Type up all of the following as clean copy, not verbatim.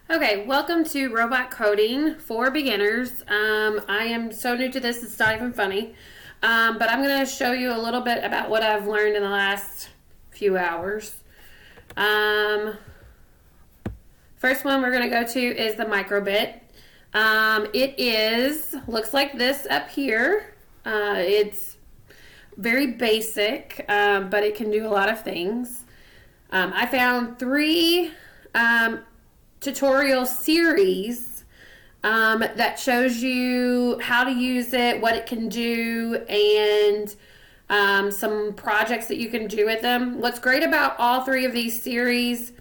Okay, welcome to Robot Coding for Beginners. I am so new to this, it's not even funny. But I'm going to show you a little bit about what I've learned in the last few hours. First one we're going to go to is the microbit. Looks like this up here. It's very basic, but it can do a lot of things. I found three tutorial series that shows you how to use it, what it can do, and some projects that you can do with them. What's great about all three of these series,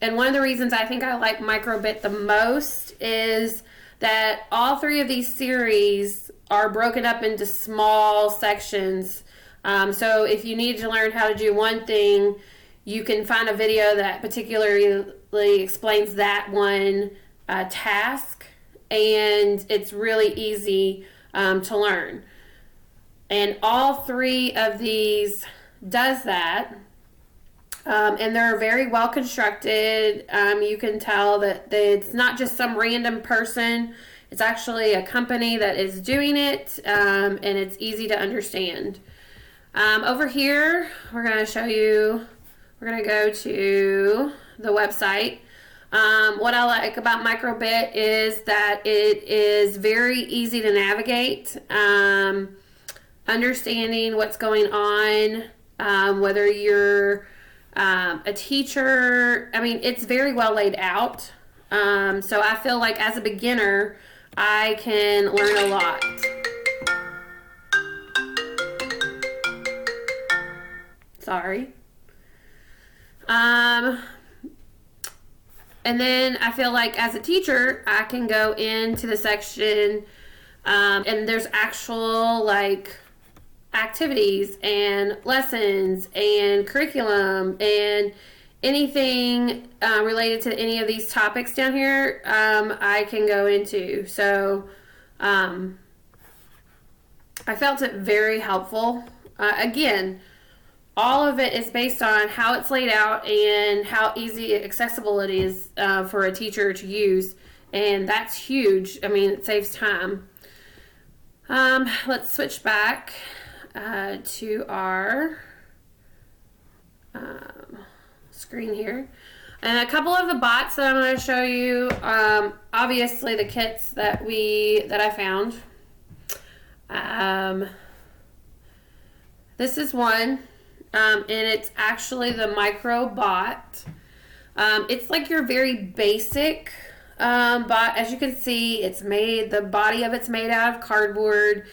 and one of the reasons I think I like microbit the most, is that all three of these series are broken up into small sections. So if you need to learn how to do one thing, you can find a video that particularly explains that one task, and it's really easy to learn. And all three of these does that, and they're very well constructed. You can tell that it's not just some random person. It's actually a company that is doing it, and it's easy to understand. Over here, we're going to show you. We're going to go to the website. What I like about microbit is that it is very easy to navigate. Understanding what's going on, whether you're a teacher. I mean, it's very well laid out. So I feel like as a beginner, I can learn a lot. Sorry. And then I feel like as a teacher, I can go into the section, and there's actual like activities and lessons and curriculum and anything related to any of these topics down here, I can go into. So I felt it very helpful. Again, all of it is based on how it's laid out and how easy accessible it is for a teacher to use, and that's huge. I mean, it saves time. Let's switch back to our screen here, and a couple of the bots that I'm going to show you. Obviously, the kits that I found. This is one. And it's actually the microbot. It's like your very basic bot. As you can see, the body of it's made out of cardboard.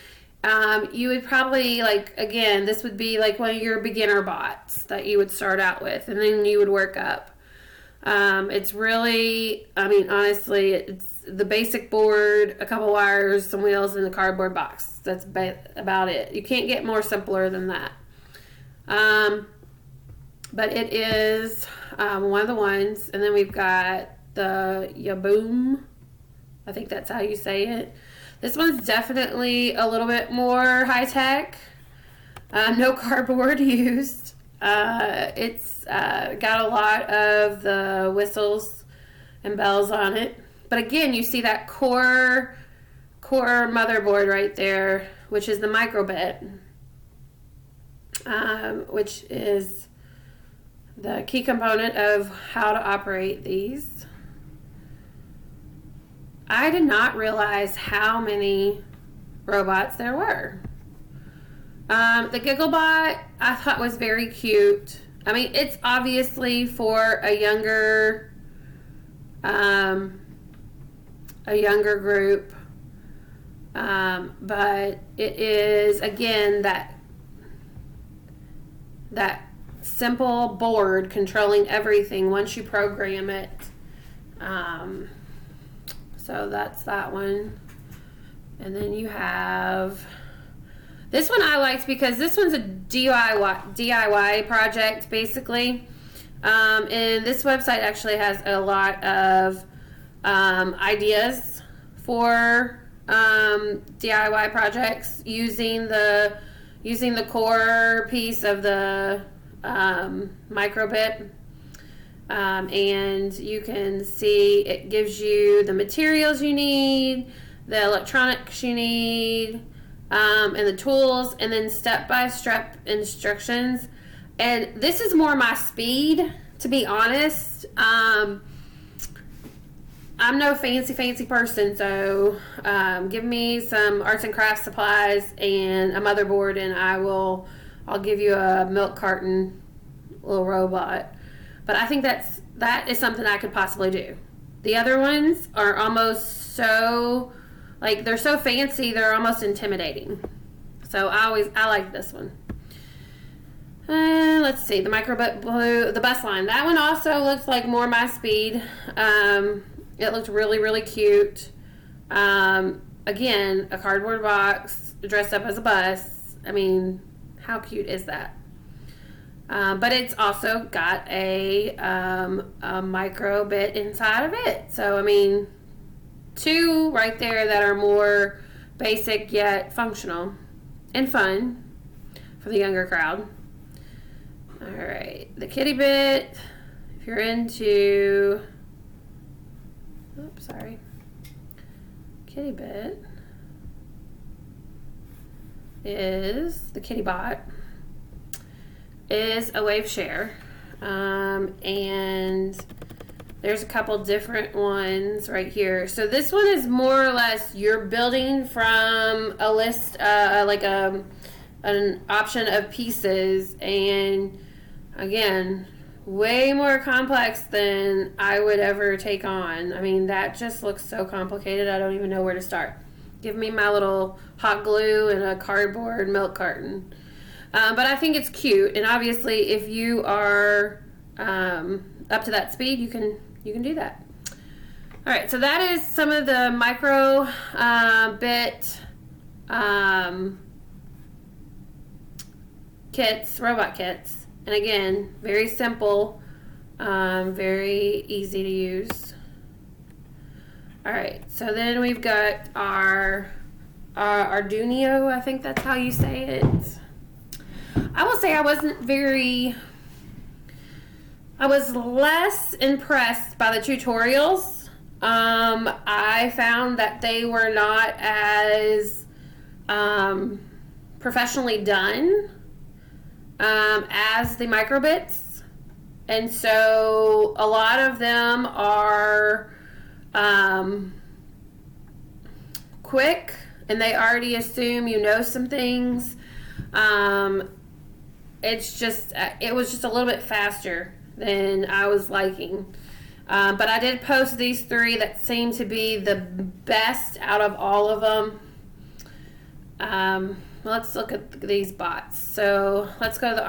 You would probably, again, this would be like one of your beginner bots that you would start out with, and then you would work up. It's really, I mean, honestly, it's the basic board, a couple wires, some wheels, and a cardboard box. That's about it. You can't get more simpler than that. But it is one of the ones, and then we've got the Yaboom. I think that's how you say it. This one's definitely a little bit more high-tech. No cardboard used. It's got a lot of the whistles and bells on it. But again, you see that core motherboard right there, which is the microbit. Which is the key component of how to operate these. I did not realize how many robots there were. The Gigglebot I thought was very cute. I mean, it's obviously for a younger group, but it is, again, that simple board controlling everything once you program it. So that's that one. And then you have this one I liked because this one's a DIY project, basically. And this website actually has a lot of ideas for DIY projects using the core piece of the microbit. And you can see it gives you the materials you need, the electronics you need, and the tools, and then step-by-step instructions. And this is more my speed, to be honest. I'm no fancy person, so give me some arts and crafts supplies and a motherboard, and I'll give you a milk carton little robot. But I think that is something I could possibly do. The other ones are almost so, like, they're so fancy, they're almost intimidating. So I like this one. Let's see, the Microbit Blue, the bus line. That one also looks like more my speed. It looked really, really cute. Again, a cardboard box dressed up as a bus. I mean, how cute is that? But it's also got a micro bit inside of it. So, I mean, two right there that are more basic yet functional and fun for the younger crowd. All right, the Kitty Bit, if you're into, oops, sorry, Kitty Bit is, the Kitty Bot is a wave share, and there's a couple different ones right here. So this one is more or less you're building from a list, like an option of pieces, and again, way more complex than I would ever take on. I mean, that just looks so complicated, I don't even know where to start. Give me my little hot glue and a cardboard milk carton. But I think it's cute, and obviously if you are up to that speed, you can do that. All right, so that is some of the micro bit kits, robot kits. And again, very simple, very easy to use. All right, so then we've got our Arduino, I think that's how you say it. I will say I was less impressed by the tutorials. I found that they were not as professionally done as the microbits, and so a lot of them are quick, and they already assume you know some things. It was just a little bit faster than I was liking. But I did post these three that seem to be the best out of all of them. Let's look at these bots. So let's go to the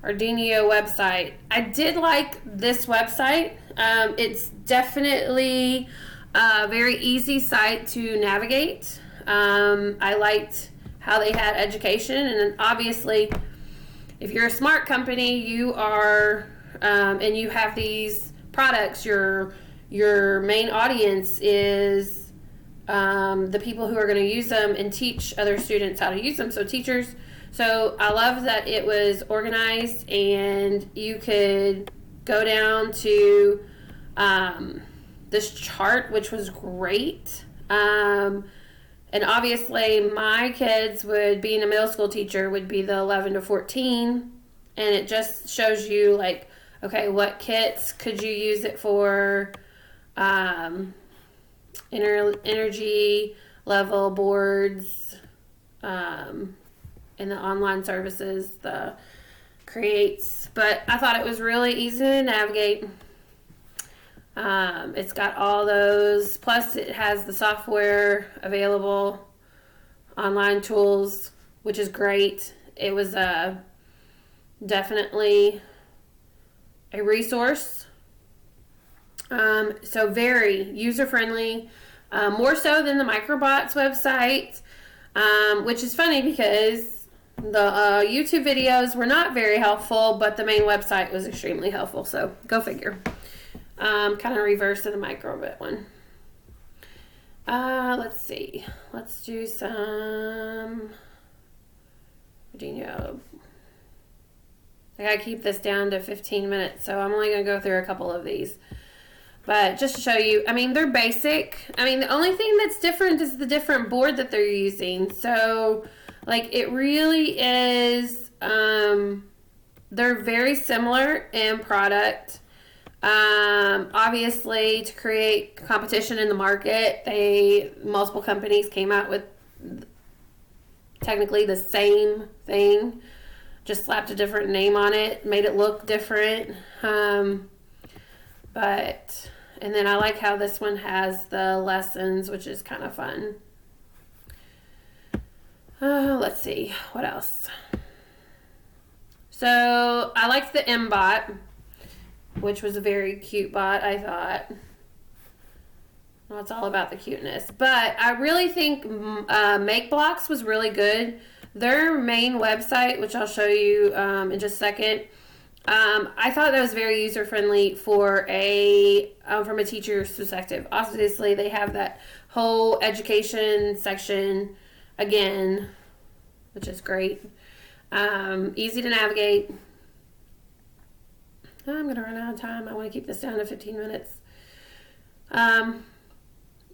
Arduino website. I did like this website. It's definitely a very easy site to navigate. I liked how they had education, and obviously if you're a smart company, you are and you have these products, your main audience is the people who are going to use them and teach other students how to use them, so teachers. So I love that it was organized, and you could go down to this chart, which was great. And obviously my kids being a middle school teacher, would be the 11 to 14, and it just shows you, like, okay, what kits could you use it for, energy level boards, and the online services, the creates. But I thought it was really easy to navigate. It's got all those, plus it has the software available, online tools, which is great. It was definitely a resource. So very user-friendly, more so than the Microbots website, which is funny because the YouTube videos were not very helpful, but the main website was extremely helpful, so go figure. Kind of reverse of the Microbit one. Let's see. Let's do some Arduino. I gotta keep this down to 15 minutes, so I'm only gonna go through a couple of these. But just to show you, I mean, they're basic. I mean, the only thing that's different is the different board that they're using. So, like, it really is, they're very similar in product. Obviously, to create competition in the market, multiple companies came out with technically the same thing, just slapped a different name on it, made it look different. And then I like how this one has the lessons, which is kind of fun. Let's see, what else? So I liked the M bot, which was a very cute bot, I thought. Well, it's all about the cuteness. But I really think MakeBlocks was really good. Their main website, which I'll show you in just a second, I thought that was very user-friendly from a teacher's perspective. Obviously, they have that whole education section again, which is great. Easy to navigate. I'm going to run out of time. I want to keep this down to 15 minutes. And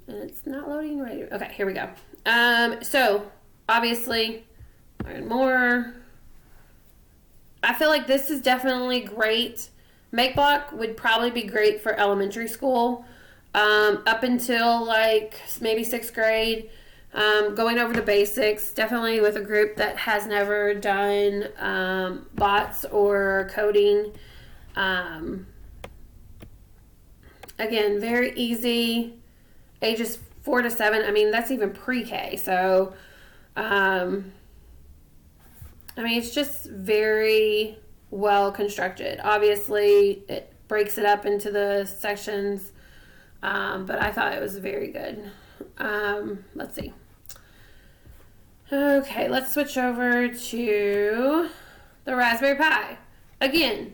it's not loading right. Okay, here we go. So, obviously, learn more. I feel like this is definitely great. MakeBlock would probably be great for elementary school, up until like maybe 6th grade. Going over the basics, definitely with a group that has never done bots or coding. Again, very easy. Ages 4 to 7. I mean, that's even pre-K. So, I mean, it's just very well constructed. Obviously, it breaks it up into the sections, but I thought it was very good. Let's see. Okay, let's switch over to the Raspberry Pi. Again,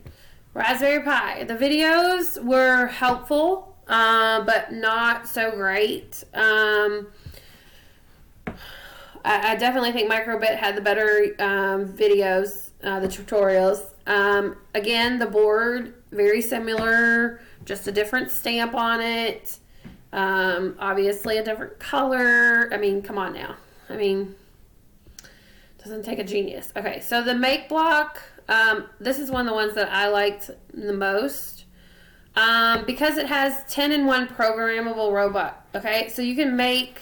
Raspberry Pi. The videos were helpful, but not so great. I definitely think Microbit had the better videos, the tutorials. Again, the board, very similar, just a different stamp on it. Obviously a different color. I mean, come on now. I mean, doesn't take a genius. Okay, so the MakeBlock, this is one of the ones that I liked the most. Because it has 10-in-1 programmable robot. Okay, so you can make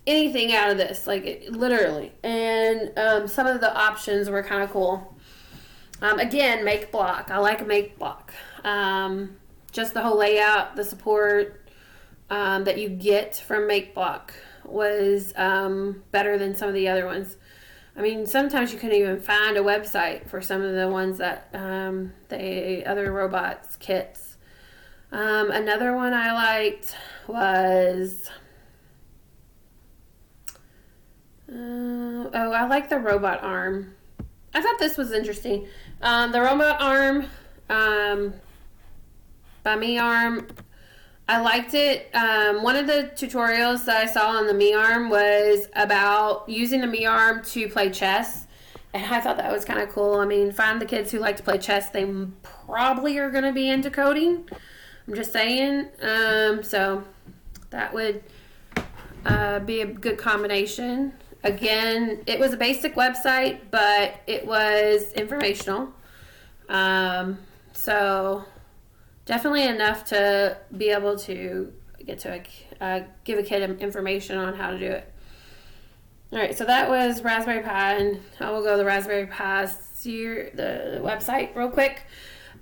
anything out of this, like literally. And some of the options were kind of cool. Again, MakeBlock. I like MakeBlock. Just the whole layout, the support that you get from MakeBlock was better than some of the other ones. I mean, sometimes you couldn't even find a website for some of the ones that the other robots kits. Another one I liked was I like the robot arm. I thought this was interesting. The robot arm by MeArm, I liked it. One of the tutorials that I saw on the MeArm was about using the MeArm to play chess. And I thought that was kind of cool. I mean, find the kids who like to play chess. They probably are going to be into coding. I'm just saying. So that would be a good combination. Again, it was a basic website, but it was informational. So definitely enough to be able to get to give a kid information on how to do it. All right, so that was Raspberry Pi, and I will go to the Raspberry Pi the website real quick.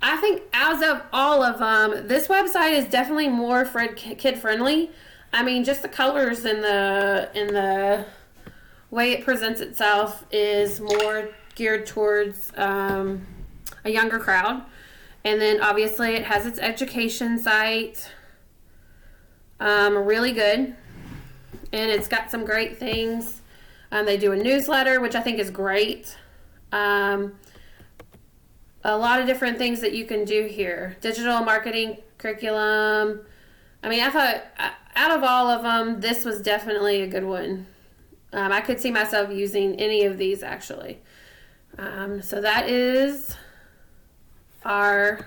I think as of all of them, this website is definitely more kid friendly. I mean, just the colors and the way it presents itself is more geared towards a younger crowd. And then obviously it has its education site, really good, and it's got some great things. They do a newsletter, which I think is great. A lot of different things that you can do here. Digital marketing curriculum. I mean, I thought out of all of them, this was definitely a good one. I could see myself using any of these actually. So that is our